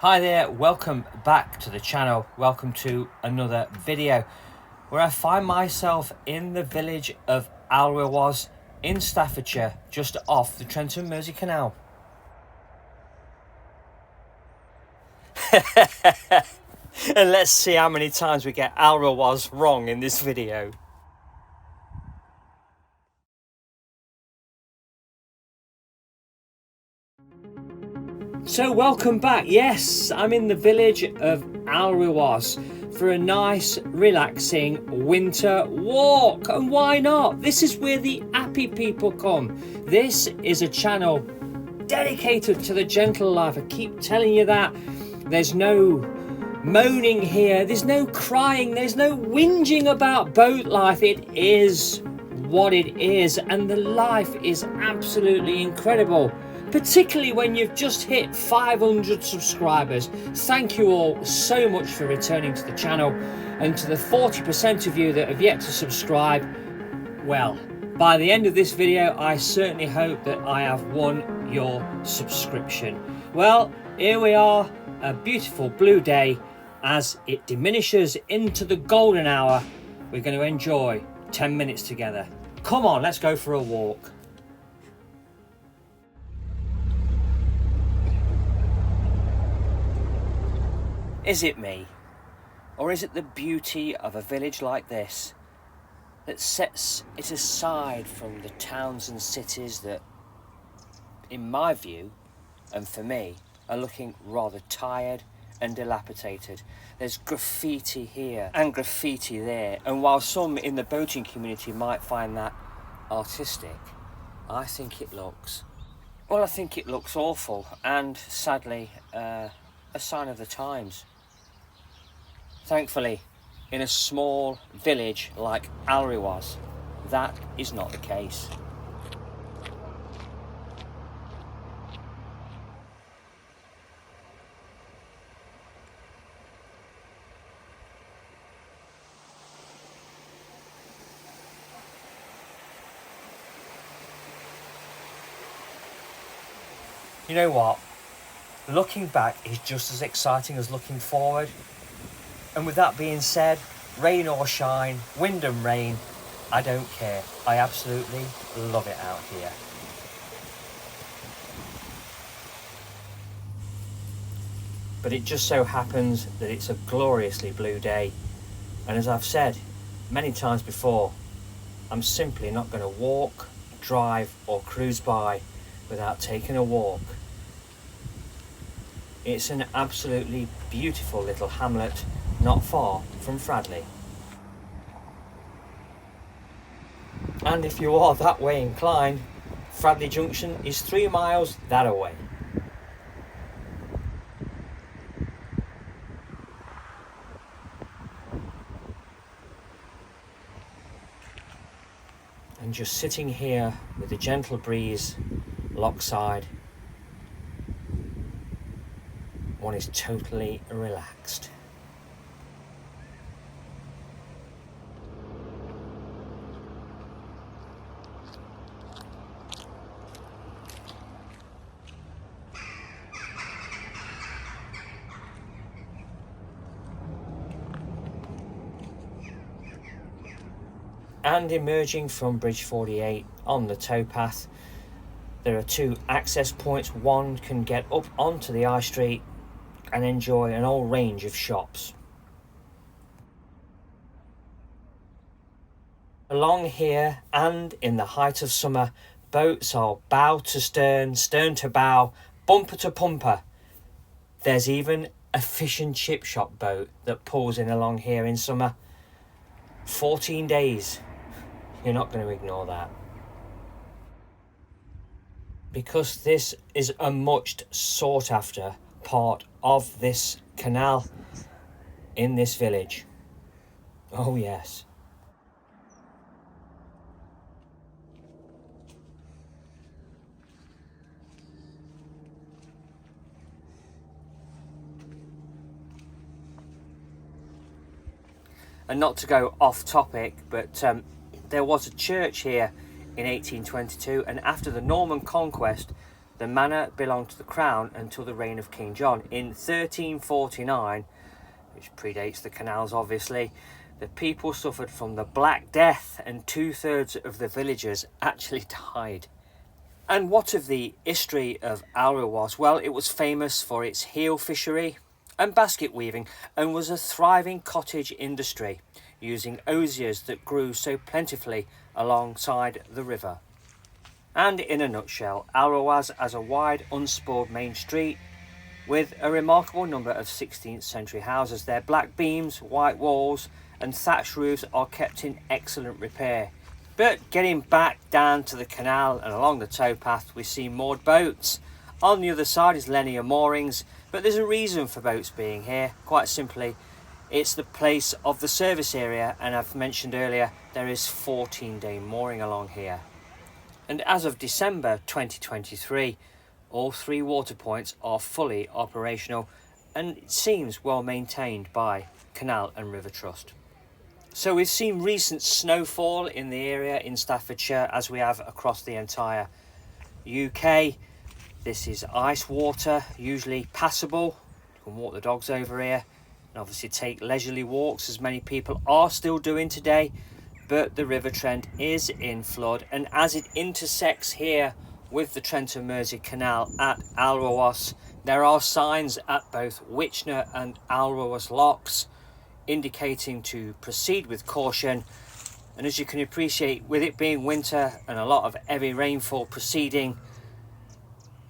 Hi there, welcome back to the channel. Welcome to another video where I find myself in the village of Alrewas in Staffordshire, just off the Trent and Mersey canal. And let's see how many times we get Alrewas wrong in this video. So welcome back. Yes, I'm in the village of Alrewas for a nice relaxing winter walk, and why not? This is where the happy people come. This is a channel dedicated to the gentle life. I keep telling you that. There's no moaning here, there's no crying, there's no whinging about boat life. It is what it is, and the life is absolutely incredible, particularly when you've just hit 500 subscribers. Thank you all so much for returning to the channel, and to the 40% of you that have yet to subscribe, well, by the end of this video I certainly hope that I have won your subscription. Well, here we are, a beautiful blue day. As it diminishes into the golden hour, we're going to enjoy 10 minutes together. Come on, let's go for a walk. Is it me, or is it the beauty of a village like this that sets it aside from the towns and cities that, in my view, and for me, are looking rather tired and dilapidated? There's graffiti here and graffiti there, and while some in the boating community might find that artistic, I think it looks awful, and sadly a sign of the times. Thankfully, in a small village like Alrewas, that is not the case. You know what? Looking back is just as exciting as looking forward. And with that being said, rain or shine, wind and rain, I don't care. I absolutely love it out here. But it just so happens that it's a gloriously blue day. And as I've said many times before, I'm simply not going to walk, drive or cruise by without taking a walk. It's an absolutely beautiful little hamlet not far from Fradley. And if you are that way inclined, Fradley Junction is 3 miles that away. And just sitting here with a gentle breeze, lockside, one is totally relaxed. And emerging from Bridge 48 on the towpath, there are 2 access points. One can get up onto the high street and enjoy an whole range of shops. Along here, and in the height of summer, boats are bow to stern, stern to bow, bumper to pumper. There's even a fish and chip shop boat that pulls in along here in summer. 14 days. You're not going to ignore that. Because this is a much sought after part of this canal in this village. Oh yes. And not to go off topic, but there was a church here in 1822, and after the Norman conquest, The manor belonged to the crown until the reign of King John. In 1349, which predates the canals obviously, the people suffered from the Black Death and 2/3 of the villagers actually died. And what of the history of Alrewas? Well, it was famous for its heel fishery and basket weaving, and was a thriving cottage industry using osiers that grew so plentifully alongside the river. And in a nutshell, Alrewas has a wide unspoiled main street with a remarkable number of 16th century houses. Their black beams, white walls and thatched roofs are kept in excellent repair. But getting back down to the canal and along the towpath, we see moored boats. On the other side is linear moorings, but there's a reason for boats being here. Quite simply, it's the place of the service area, and I've mentioned earlier, there is 14-day mooring along here. And as of December 2023, all 3 water points are fully operational, and it seems well maintained by Canal and River Trust. So we've seen recent snowfall in the area in Staffordshire, as we have across the entire UK. This is ice water, usually passable. You can walk the dogs over here and obviously take leisurely walks, as many people are still doing today. But the River Trent is in flood, and as it intersects here with the Trent and Mersey canal at Alrewas, there are signs at both Witchner and Alrewas locks indicating to proceed with caution. And as you can appreciate, with it being winter and a lot of heavy rainfall proceeding,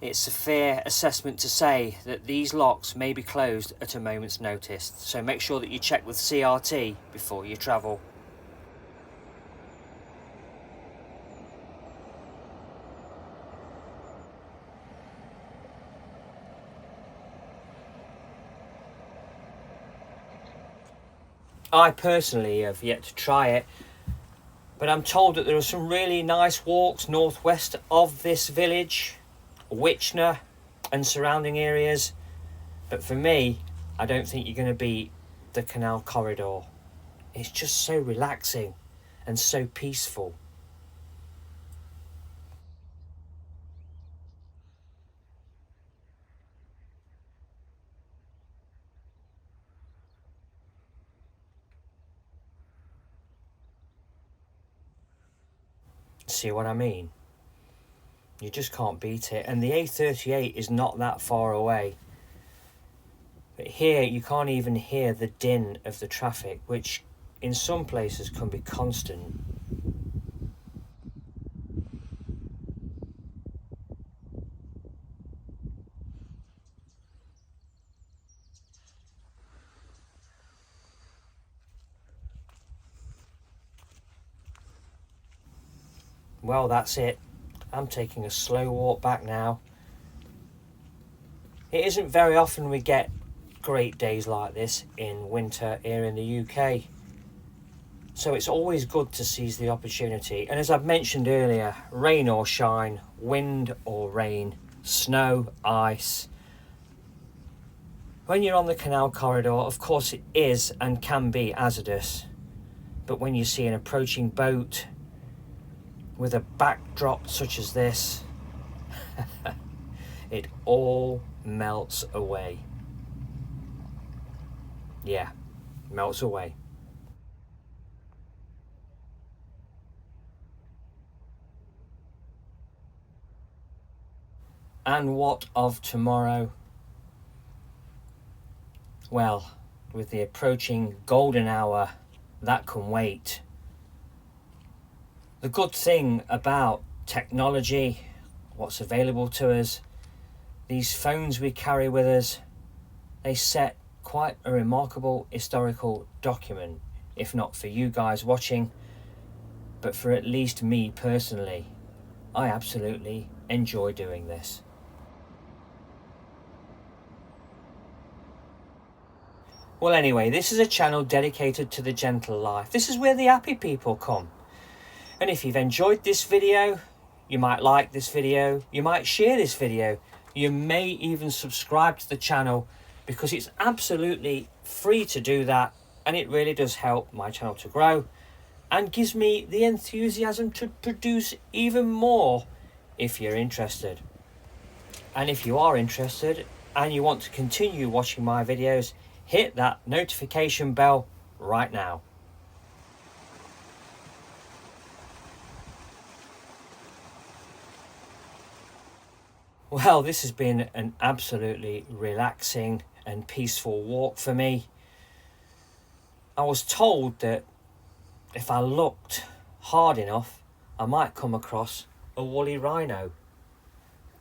it's a fair assessment to say that these locks may be closed at a moment's notice. So make sure that you check with CRT before you travel. I personally have yet to try it, but I'm told that there are some really nice walks northwest of this village, Witchner and surrounding areas. But for me, I don't think you're going to beat the canal corridor. It's just so relaxing and so peaceful. See what I mean? You just can't beat it. And the A38 is not that far away. But here you can't even hear the din of the traffic, which in some places can be constant. Well, that's it. I'm taking a slow walk back now. It isn't very often we get great days like this in winter here in the UK. So it's always good to seize the opportunity. And as I've mentioned earlier, rain or shine, wind or rain, snow, ice. When you're on the canal corridor, of course it is and can be hazardous. But when you see an approaching boat with a backdrop such as this, it all melts away. Yeah, melts away. And what of tomorrow? Well, with the approaching golden hour, that can wait. The good thing about technology, what's available to us, these phones we carry with us, they set quite a remarkable historical document, if not for you guys watching, but for at least me personally. I absolutely enjoy doing this. Well, anyway, this is a channel dedicated to the gentle life. This is where the happy people come. And if you've enjoyed this video, you might like this video, you might share this video, you may even subscribe to the channel, because it's absolutely free to do that, and it really does help my channel to grow and gives me the enthusiasm to produce even more if you're interested. And if you are interested and you want to continue watching my videos, hit that notification bell right now. Well, this has been an absolutely relaxing and peaceful walk for me. I was told that if I looked hard enough, I might come across a woolly rhino.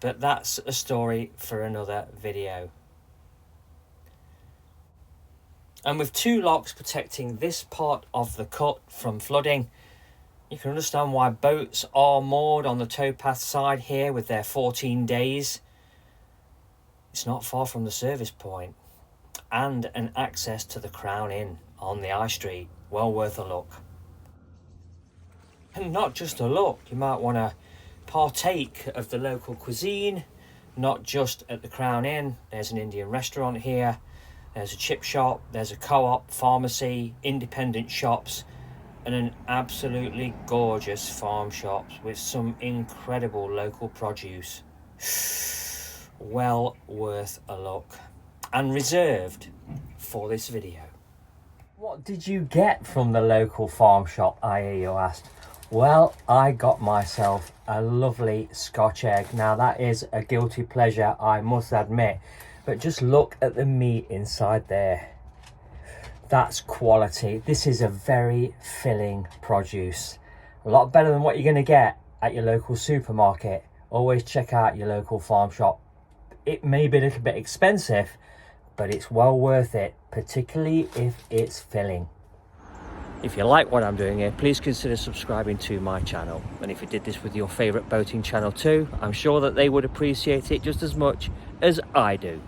But that's a story for another video. And with 2 locks protecting this part of the cut from flooding, you can understand why boats are moored on the towpath side here with their 14 days. It's not far from the service point and an access to the Crown Inn on the High Street. Well worth a look. And not just a look, you might want to partake of the local cuisine, not just at the Crown Inn. There's an Indian restaurant here, there's a chip shop, there's a co-op, pharmacy, independent shops, and an absolutely gorgeous farm shop with some incredible local produce. Well worth a look, and reserved for this video. What did you get from the local farm shop, I hear you asked? Well, I got myself a lovely Scotch egg. Now that is a guilty pleasure, I must admit, but just look at the meat inside there. That's quality. This is a very filling produce. A lot better than what you're going to get at your local supermarket. Always check out your local farm shop. It may be a little bit expensive, but it's well worth it, particularly if it's filling. If you like what I'm doing here, please consider subscribing to my channel. And if you did this with your favourite boating channel too, I'm sure that they would appreciate it just as much as I do.